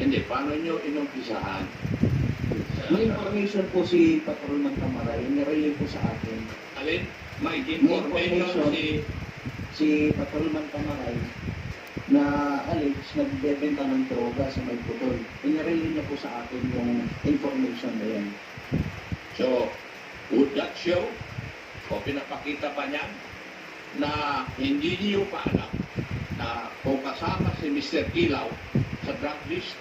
Hindi, paano nyo inumpisahan? May information po si Patrolman Tamaray, nirelay po sa akin. Alin? May May information information. Si Patrolman Tamaray na Alex nagbebenta ng droga sa may putol. Inirelay niya po sa akin yung information na yan. So, would that show, o pinapakita pa niya, na hindi niyo pa alam na kung kasama si Mr. Kilaw sa drug list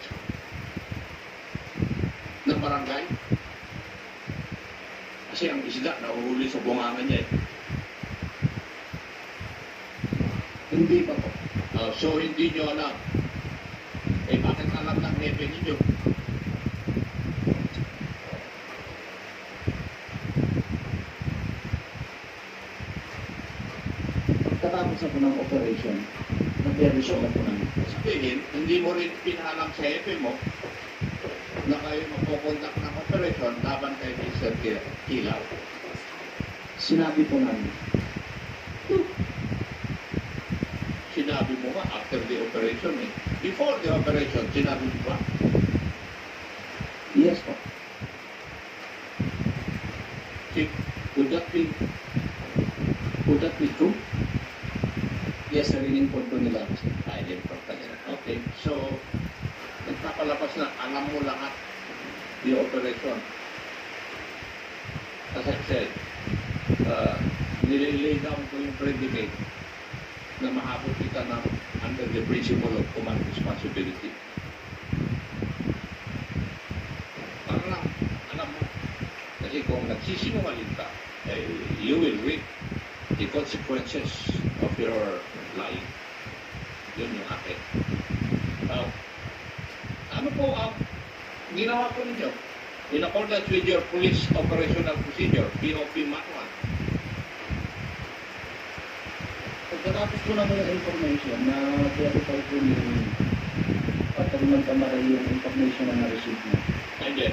ng barangay? Kasi ang isda nahuhuli sa bungangan niya eh. Hindi pa po. So, hindi niyo alam. Eh, bakit alam ng hepe ninyo? Pagkatapos ako ng operation, nag-revision na po namin. Sabihin, hindi mo rin pinahalam sa hepe mo na kayo mapupuntak ng operation laban kay Mr. Kilaw. Sinabi po namin. Sinabi mo nga after the operation eh. Before the operation, sinabi mo ba? Yes po. Would that be true? Yes, sariling po po nila. Silent for talaga. Okay, so nagpapalabas na alam mo lahat the operation. As I said, nililay down ko yung predicate na mahabot kita na under the principle of command responsibility. Para lang, alam mo, kasi kung nagsisinungaling ka, eh, you will reap the consequences of your lying. Yun yung akin. Ano po ang ginawa po ninyo? In accordance with your police operational procedure, POP manual. Pagkatapos po namin yung information na verify po ni Patrolman Tamaray yung information na na-receive niya. And then,